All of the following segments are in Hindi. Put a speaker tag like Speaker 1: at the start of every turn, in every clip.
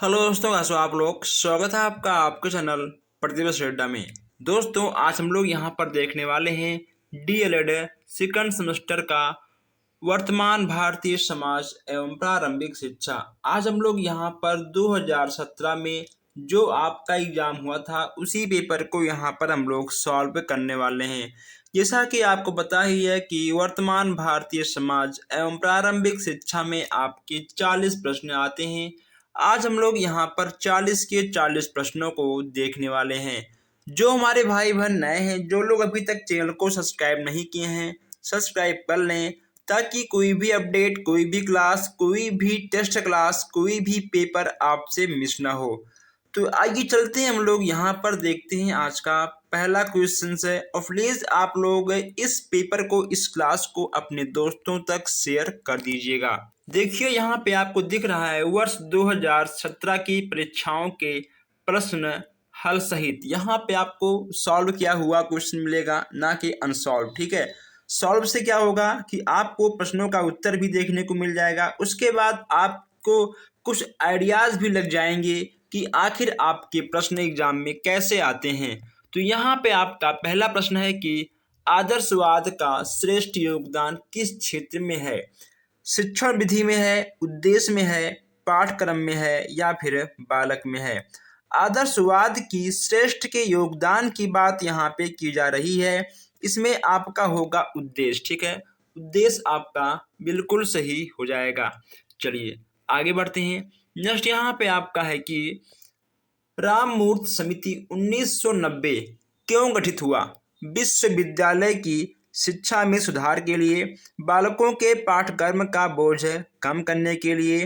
Speaker 1: हेलो दोस्तों, कैसे हो आप लोग। स्वागत है आपका आपके चैनल प्रतिभा अड्डा में। दोस्तों, आज हम लोग यहाँ पर देखने वाले हैं डीएलएड सेकंड सेमेस्टर का वर्तमान भारतीय समाज एवं प्रारंभिक शिक्षा। आज हम लोग यहाँ पर 2017 में जो आपका एग्जाम हुआ था उसी पेपर को यहाँ पर हम लोग सॉल्व करने वाले हैं। जैसा कि आपको पता ही है कि वर्तमान भारतीय समाज एवं प्रारंभिक शिक्षा में आपके 40 प्रश्न आते हैं। आज हम लोग यहाँ पर 40 के 40 प्रश्नों को देखने वाले हैं। जो हमारे भाई बहन नए हैं, जो लोग अभी तक चैनल को सब्सक्राइब नहीं किए हैं, सब्सक्राइब कर लें ताकि कोई भी अपडेट, कोई भी क्लास, कोई भी टेस्ट क्लास, कोई भी पेपर आपसे मिस ना हो। तो आइए चलते हैं, हम लोग यहाँ पर देखते हैं आज का पहला क्वेश्चन है। और प्लीज़ आप लोग इस पेपर को, इस क्लास को अपने दोस्तों तक शेयर कर दीजिएगा। देखिए यहाँ पे आपको दिख रहा है वर्ष 2017 की परीक्षाओं के प्रश्न हल सहित। यहाँ पे आपको सॉल्व किया हुआ क्वेश्चन मिलेगा, ना कि अनसॉल्व। ठीक है, सॉल्व से क्या होगा कि आपको प्रश्नों का उत्तर भी देखने को मिल जाएगा। उसके बाद आपको कुछ आइडियाज भी लग जाएंगे कि आखिर आपके प्रश्न एग्जाम में कैसे आते हैं। तो यहाँ पे आपका पहला प्रश्न है कि आदर्शवाद का श्रेष्ठ योगदान किस क्षेत्र में है। शिक्षण विधि में है, उद्देश्य में है, पाठ्यक्रम में है या फिर बालक में है। आदर्शवाद की श्रेष्ठ के योगदान की बात यहाँ पे की जा रही है। इसमें आपका होगा उद्देश्य। ठीक है, उद्देश्य आपका बिल्कुल सही हो जाएगा। चलिए आगे बढ़ते हैं। नेक्स्ट यहाँ पे आपका है कि राममूर्त समिति 1990 क्यों गठित हुआ। विश्वविद्यालय की शिक्षा में सुधार के लिए, बालकों के पाठ्यक्रम का बोझ कम करने के लिए,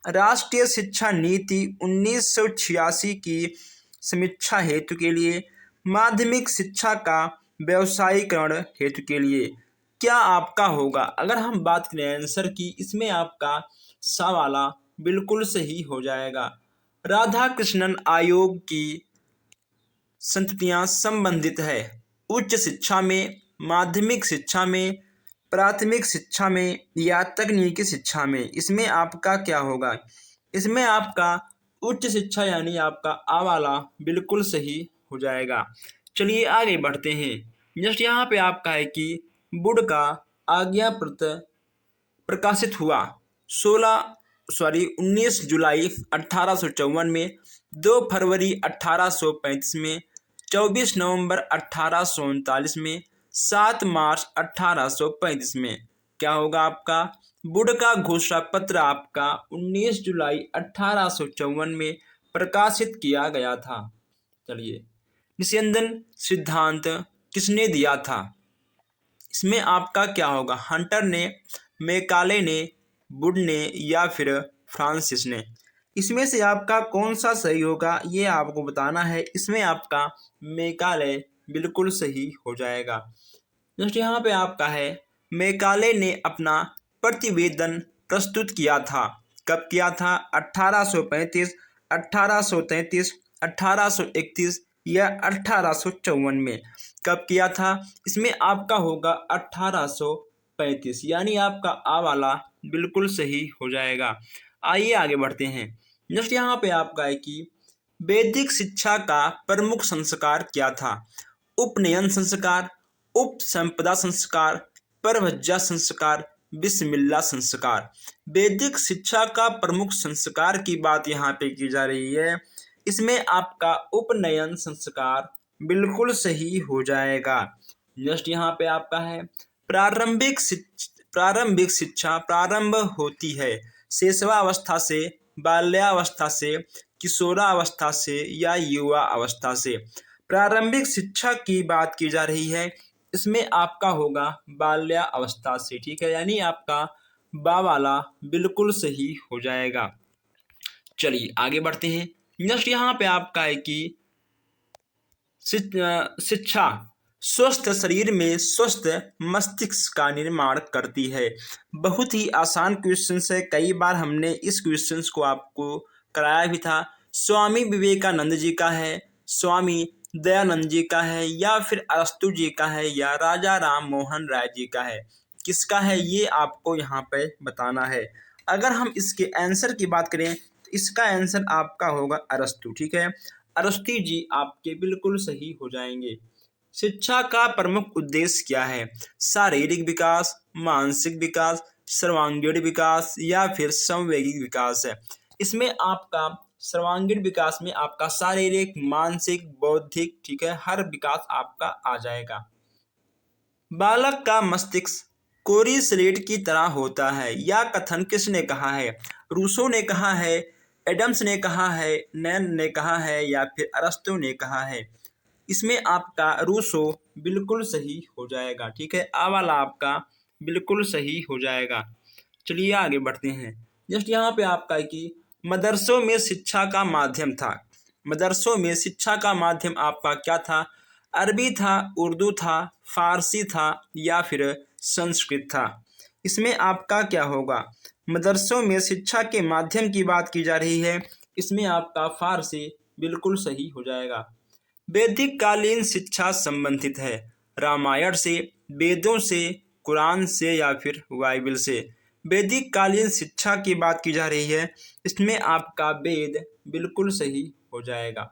Speaker 1: राष्ट्रीय शिक्षा नीति 1986 की समीक्षा हेतु के लिए, माध्यमिक शिक्षा का व्यवसायीकरण हेतु के लिए। क्या आपका होगा। अगर हम बात करें आंसर की, इसमें आपका सा वाला बिल्कुल सही हो जाएगा। राधा कृष्णन आयोग की संततियां संबंधित है उच्च शिक्षा में, माध्यमिक शिक्षा में, प्राथमिक शिक्षा में या तकनीकी शिक्षा में। इसमें आपका क्या होगा। इसमें आपका उच्च शिक्षा यानी आपका आ वाला बिल्कुल सही हो जाएगा। चलिए आगे बढ़ते हैं। जस्ट यहाँ पे आपका है कि बुड का आज्ञा पत्र प्रकाशित हुआ 19 जुलाई 1854 में, 2 फरवरी 1835 में, 24 नवंबर 1839 में, 7 मार्च 1835 में। क्या होगा आपका। बुड का घोषणा पत्र आपका 19 जुलाई 1854 में प्रकाशित किया गया था। चलिए, निस्यंदन सिद्धांत किसने दिया था। इसमें आपका क्या होगा। हंटर ने, मैकाले ने, वुड ने या फिर फ्रांसिस ने। इसमें से आपका कौन सा सही होगा ये आपको बताना है। इसमें आपका मैकाले बिल्कुल सही हो जाएगा। जस्ट यहाँ पे आपका है मैकाले ने अपना प्रतिवेदन प्रस्तुत किया था। कब किया था। 1835, 1833, 1831 या 1854 में। कब किया था। इसमें आपका होगा 1835 यानी आपका आ वाला बिल्कुल सही हो जाएगा। आइए आगे बढ़ते हैं। नेक्स्ट यहाँ पे आपका है कि वैदिक शिक्षा का प्रमुख संस्कार क्या था। उपनयन संस्कार, उप संपदा संस्कार, परभज्जा संस्कार, बिस्मिल्लाह संस्कार। वैदिक शिक्षा का प्रमुख संस्कार की बात यहाँ पे की जा रही है। इसमें आपका उपनयन संस्कार बिल्कुल सही हो जाएगा। नेक्स्ट यहाँ पे आपका है प्रारंभिक शिक्षा प्रारंभ होती है शैशवावस्था से, बाल्यावस्था से, किशोरावस्था से या युवा अवस्था से। प्रारंभिक शिक्षा की बात की जा रही है। इसमें आपका होगा बाल्यावस्था से। ठीक है, यानी आपका बा वाला बिल्कुल सही हो जाएगा। चलिए आगे बढ़ते हैं। नेक्स्ट यहाँ पे आपका है कि शिक्षा स्वस्थ शरीर में स्वस्थ मस्तिष्क का निर्माण करती है। बहुत ही आसान क्वेश्चन है। कई बार हमने इस क्वेश्चन को आपको कराया भी था। स्वामी विवेकानंद जी का है, स्वामी दयानंद जी का है या फिर अरस्तु जी का है या राजा राम मोहन राय जी का है। किसका है ये आपको यहाँ पे बताना है। अगर हम इसके आंसर की बात करें तो इसका आंसर आपका होगा अरस्तु। ठीक है, अरस्तु जी आपके बिल्कुल सही हो जाएंगे। शिक्षा का प्रमुख उद्देश्य क्या है? शारीरिक विकास, मानसिक विकास, सर्वांगीण विकास या फिर समवैगिक विकास है। इसमें आपका सर्वांगीण विकास में आपका शारीरिक, मानसिक, बौद्धिक, ठीक है, हर विकास आपका आ जाएगा। बालक का मस्तिष्क कोरी स्लेट की तरह होता है, यह कथन किसने कहा है? रूसो ने कहा है, एडम्स ने कहा है, नैन ने कहा है या फिर अरस्तु ने कहा है? इसमें आपका रूसो बिल्कुल सही हो जाएगा। ठीक है, आ वाला आपका बिल्कुल सही हो जाएगा। चलिए आगे बढ़ते हैं। जस्ट यहाँ पे आपका है कि मदरसों में शिक्षा का माध्यम था। मदरसों में शिक्षा का माध्यम आपका क्या था? अरबी था, उर्दू था, फारसी था या फिर संस्कृत था? इसमें आपका क्या होगा? मदरसों में शिक्षा के माध्यम की बात की जा रही है, इसमें आपका फारसी बिल्कुल सही हो जाएगा। वैदिक कालीन शिक्षा संबंधित है रामायण से, वेदों से, कुरान से या फिर बाइबल से? वैदिक कालीन शिक्षा की बात की जा रही है, इसमें आपका वेद बिल्कुल सही हो जाएगा।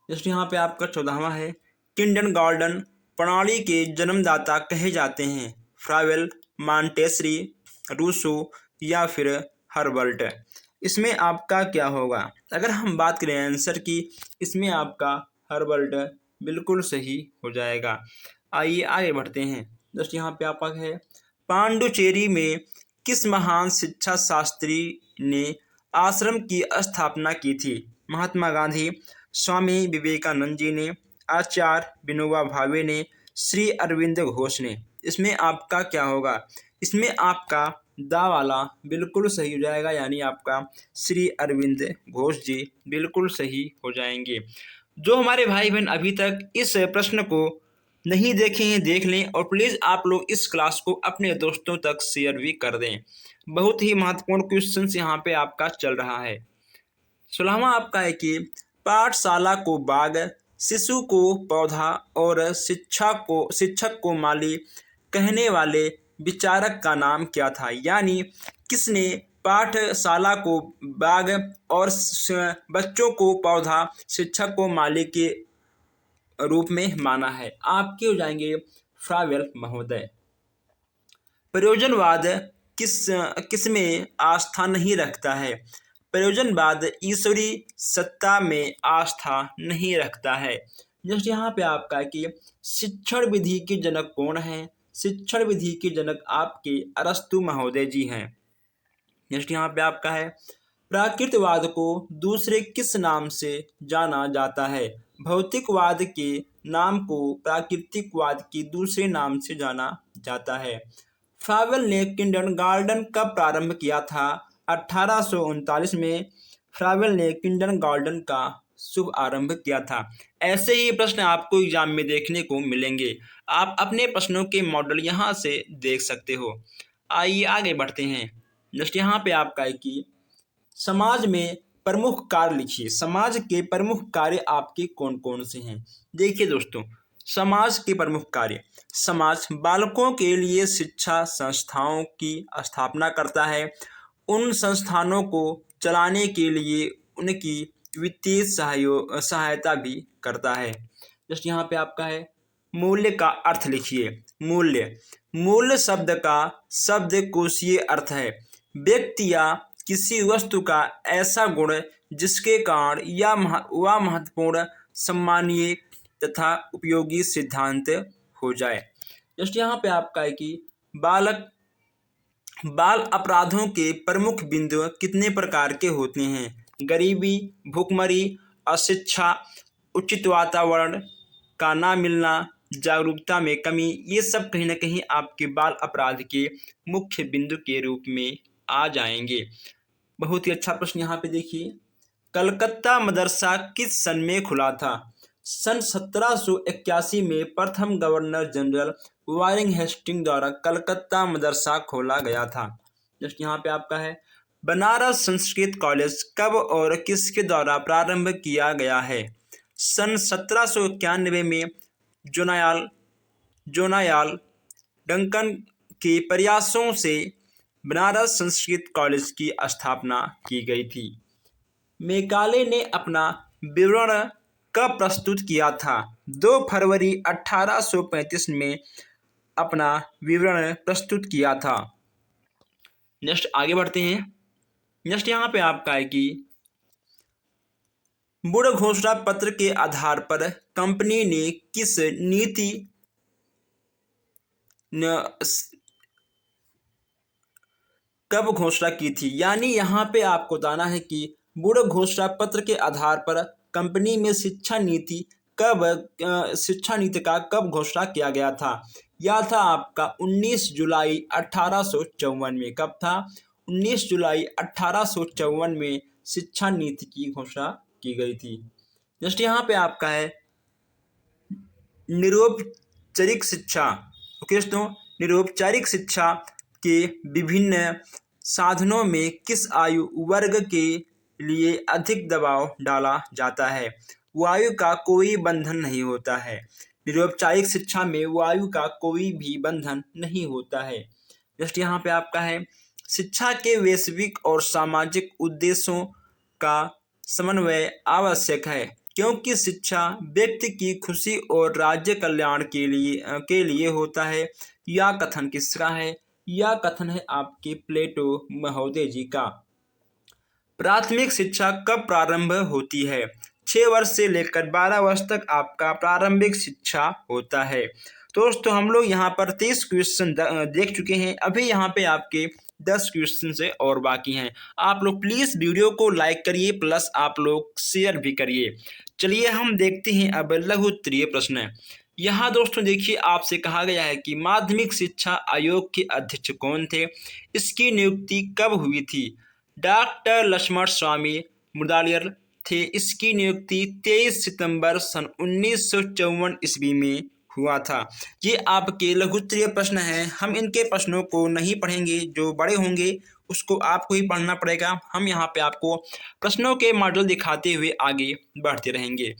Speaker 1: जस्ट यहाँ पे आपका 14वां है, किंडरगार्टन प्रणाली के जन्मदाता कहे जाते हैं? फ्रावेल, मॉन्टेसरी, रूसो या फिर हर्बर्ट? इसमें आपका क्या होगा? अगर हम बात करें आंसर की, इसमें आपका हर्बर्ट बिल्कुल सही हो जाएगा। आइए आगे बढ़ते हैं। जस्ट यहाँ पे आपका है, पांडुचेरी में किस महान शिक्षा शास्त्री ने आश्रम की स्थापना की थी? महात्मा गांधी, स्वामी विवेकानंद जी ने, आचार्य विनोबा भावे ने, श्री अरविंद घोष ने? इसमें आपका क्या होगा? इसमें आपका दा वाला बिल्कुल सही हो जाएगा, यानी आपका श्री अरविंद घोष जी बिल्कुल सही हो जाएंगे। जो हमारे भाई बहन अभी तक इस प्रश्न को नहीं देखे हैं, देख लें और प्लीज़ आप लोग इस क्लास को अपने दोस्तों तक शेयर भी कर दें। बहुत ही महत्वपूर्ण क्वेश्चन यहाँ पे आपका चल रहा है। 16वां आपका है कि पाठशाला को बाग, शिशु को पौधा और शिक्षक को माली कहने वाले विचारक का नाम क्या था? यानी किसने पाठशाला को बाग और बच्चों को पौधा, शिक्षक को माली के रूप में माना है? आपके हो जाएंगे फ्रावेल महोदय। प्रयोजनवाद किसमें आस्था नहीं रखता है? प्रयोजनवाद ईश्वरीय सत्ता में आस्था नहीं रखता है। जस्ट यहाँ पे आपका कि शिक्षण विधि के जनक कौन है? शिक्षण विधि के जनक आपके अरस्तु महोदय जी हैं। जस्ट यहाँ पे आपका है, प्राकृतवाद को दूसरे किस नाम से जाना जाता है? भौतिकवाद के नाम को प्राकृतिकवाद के दूसरे नाम से जाना जाता है। फ्रावेल ने किंडरगार्टन कब प्रारंभ किया था? 1839 में फ्रावेल ने किंडरगार्टन का शुभ आरंभ किया था। ऐसे ही प्रश्न आपको एग्जाम में देखने को मिलेंगे। आप अपने प्रश्नों के मॉडल यहाँ से देख सकते हो। आइए आगे बढ़ते हैं। जस्ट यहाँ पे आपका है कि समाज में प्रमुख कार्य लिखिए। समाज के प्रमुख कार्य आपके कौन कौन से हैं? देखिए दोस्तों, समाज के प्रमुख कार्य, समाज बालकों के लिए शिक्षा संस्थाओं की स्थापना करता है, उन संस्थानों को चलाने के लिए उनकी वित्तीय सहायता भी करता है। जस्ट यहाँ पे आपका है, मूल्य का अर्थ लिखिए। मूल्य, मूल्य शब्द का शब्दकोशीय अर्थ है व्यक्ति या किसी वस्तु का ऐसा गुण जिसके कारण वह महत्वपूर्ण, सम्मानीय तथा उपयोगी सिद्धांत हो जाए। जस्ट यहाँ पे आपका है कि बाल अपराधों के प्रमुख बिंदु कितने प्रकार के होते हैं? गरीबी, भूखमरी, अशिक्षा, उचित वातावरण का ना मिलना, जागरूकता में कमी, ये सब कहीं ना कहीं आपके बाल अपराध के मुख्य बिंदु के रूप में आ जाएंगे। बहुत ही अच्छा प्रश्न यहाँ पे देखिए, कलकत्ता मदरसा किस सन में खुला था? सन 1781 में प्रथम गवर्नर जनरल वारिंग हेस्टिंग द्वारा कलकत्ता मदरसा खोला गया था। जस्ट यहाँ पे आपका है, बनारस संस्कृत कॉलेज कब और किसके द्वारा प्रारंभ किया गया है? सन 1791 में जोनायाल डंकन के प्रयासों से बनारस संस्कृत कॉलेज की स्थापना की गई थी। मेकाले ने अपना विवरण कब प्रस्तुत किया था? 2 फरवरी 1835 में अपना विवरण प्रस्तुत किया था। नेक्स्ट आगे बढ़ते हैं। नेक्स्ट यहाँ पे आपका है कि वुड घोषणा पत्र के आधार पर कंपनी ने किस नीति कब घोषणा की थी? यानी यहाँ पे आपको बताना है कि वुड घोषणा पत्र के आधार पर कंपनी में शिक्षा नीति का कब घोषणा किया गया था? यह था आपका 19 जुलाई 1854 में। कब था? 19 जुलाई 1854 में शिक्षा नीति की घोषणा की गई थी। नेक्स्ट यहाँ पे आपका है निरौपचारिक शिक्षा। ओके दोस्तों, निरौपचारिक शिक्षा के विभिन्न साधनों में किस आयु वर्ग के लिए अधिक दबाव डाला जाता है? वायु का कोई बंधन नहीं होता है। निरौपचारिक शिक्षा में वायु का कोई भी बंधन नहीं होता है। जस्ट यहाँ पे आपका है शिक्षा के वैश्विक और सामाजिक उद्देश्यों का समन्वय आवश्यक है, क्योंकि शिक्षा व्यक्ति की खुशी और राज्य कल्याण के लिए होता है। यह कथन किसका है? यह कथन है आपके प्लेटो महोदय जी का। प्राथमिक शिक्षा कब प्रारंभ होती है? 6 वर्ष से लेकर 12 वर्ष तक आपका प्रारंभिक शिक्षा होता है। दोस्तों हम लोग यहाँ पर 30 क्वेश्चन देख चुके हैं। अभी यहाँ पे आपके 10 क्वेश्चन से और बाकी हैं। आप लोग प्लीज़ वीडियो को लाइक करिए, प्लस आप लोग शेयर भी करिए। चलिए हम देखते हैं अब लघु उत्तरीय प्रश्न। यहाँ दोस्तों देखिए, आपसे कहा गया है कि माध्यमिक शिक्षा आयोग के अध्यक्ष कौन थे? इसकी नियुक्ति कब हुई थी? डॉक्टर लक्ष्मण स्वामी मुदलियार थे। इसकी नियुक्ति 23 सितंबर सन 1954 ईस्वी में हुआ था। ये आपके लघु उत्तरीय प्रश्न हैं। हम इनके प्रश्नों को नहीं पढ़ेंगे, जो बड़े होंगे उसको आपको ही पढ़ना पड़ेगा। हम यहाँ पे आपको प्रश्नों के मॉडल दिखाते हुए आगे बढ़ते रहेंगे।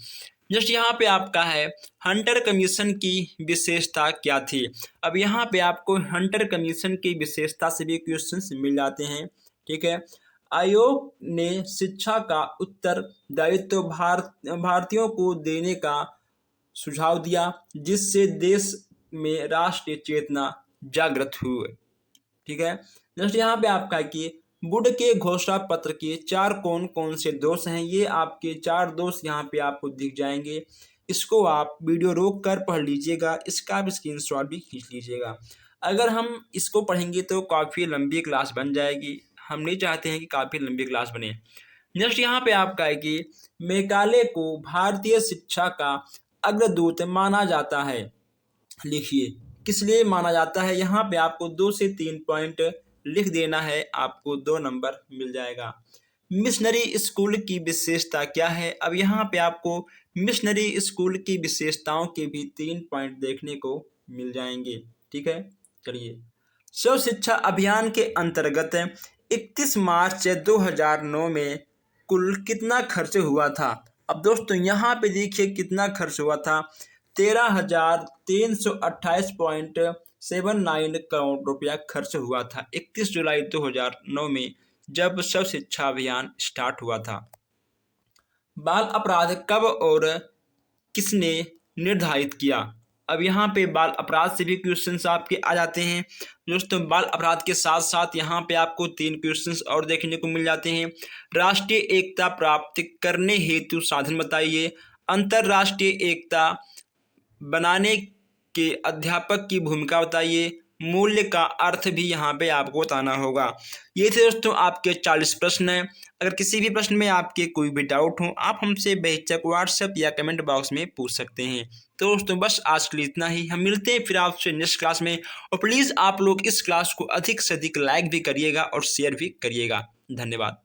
Speaker 1: जस्ट यहाँ पे आपका है हंटर कमीशन की विशेषता क्या थी? अब यहाँ पे आपको हंटर कमीशन की विशेषता से भी क्वेश्चंस मिल जाते हैं। ठीक है, आयोग ने शिक्षा का उत्तरदायित्व भारतीयों को देने का सुझाव दिया, जिससे देश में राष्ट्रीय चेतना जागृत हुई। ठीक है, नेक्स्ट यहाँ पे आपका कि वुड के घोषणा पत्र के 4 कौन कौन से दोष हैं? ये आपके 4 दोष यहाँ पे आपको दिख जाएंगे। इसको आप वीडियो रोक कर पढ़ लीजिएगा, इसका भी स्क्रीनशॉट भी खींच लीजिएगा। अगर हम इसको पढ़ेंगे तो काफ़ी लंबी क्लास बन जाएगी। हम नहीं चाहते हैं कि काफ़ी लंबी क्लास बने। नेक्स्ट यहाँ पे आपका है कि मेकाले को भारतीय शिक्षा का अग्रदूत माना जाता है। लिखिए किस लिए माना जाता है? यहाँ पे आपको 2 से 3 पॉइंट लिख देना है, आपको 2 नंबर मिल जाएगा। मिशनरी स्कूल की विशेषता क्या है? अब यहाँ पे आपको मिशनरी स्कूल की विशेषताओं के भी 3 पॉइंट देखने को मिल जाएंगे। ठीक है, चलिए सर्व शिक्षा अभियान के अंतर्गत 31 मार्च 2009 में कुल कितना खर्च हुआ था? अब दोस्तों यहाँ पे देखिए कितना खर्च हुआ था। 13,328.79 करोड़ रुपया खर्च हुआ था 31 जुलाई 2009 में, जब सर्व शिक्षा अभियान स्टार्ट हुआ था। बाल अपराध कब और किसने निर्धारित किया? अब यहाँ पे बाल अपराध से भी क्वेश्चंस आपके आ जाते हैं। दोस्तों बाल अपराध के साथ साथ यहाँ पे आपको 3 क्वेश्चंस और देखने को मिल जाते हैं। राष्ट्रीय एकता प्राप्त करने हेतु साधन बताइए। अंतर्राष्ट्रीय एकता बनाने के अध्यापक की भूमिका बताइए। मूल्य का अर्थ भी यहाँ पे आपको बताना होगा। ये थे दोस्तों आपके 40 प्रश्न हैं। अगर किसी भी प्रश्न में आपके कोई भी डाउट हो, आप हमसे बेहिचक व्हाट्सएप या कमेंट बॉक्स में पूछ सकते हैं। तो दोस्तों बस आज के लिए इतना ही। हम मिलते हैं फिर आपसे नेक्स्ट क्लास में, और प्लीज़ आप लोग इस क्लास को अधिक से अधिक लाइक भी करिएगा और शेयर भी करिएगा। धन्यवाद।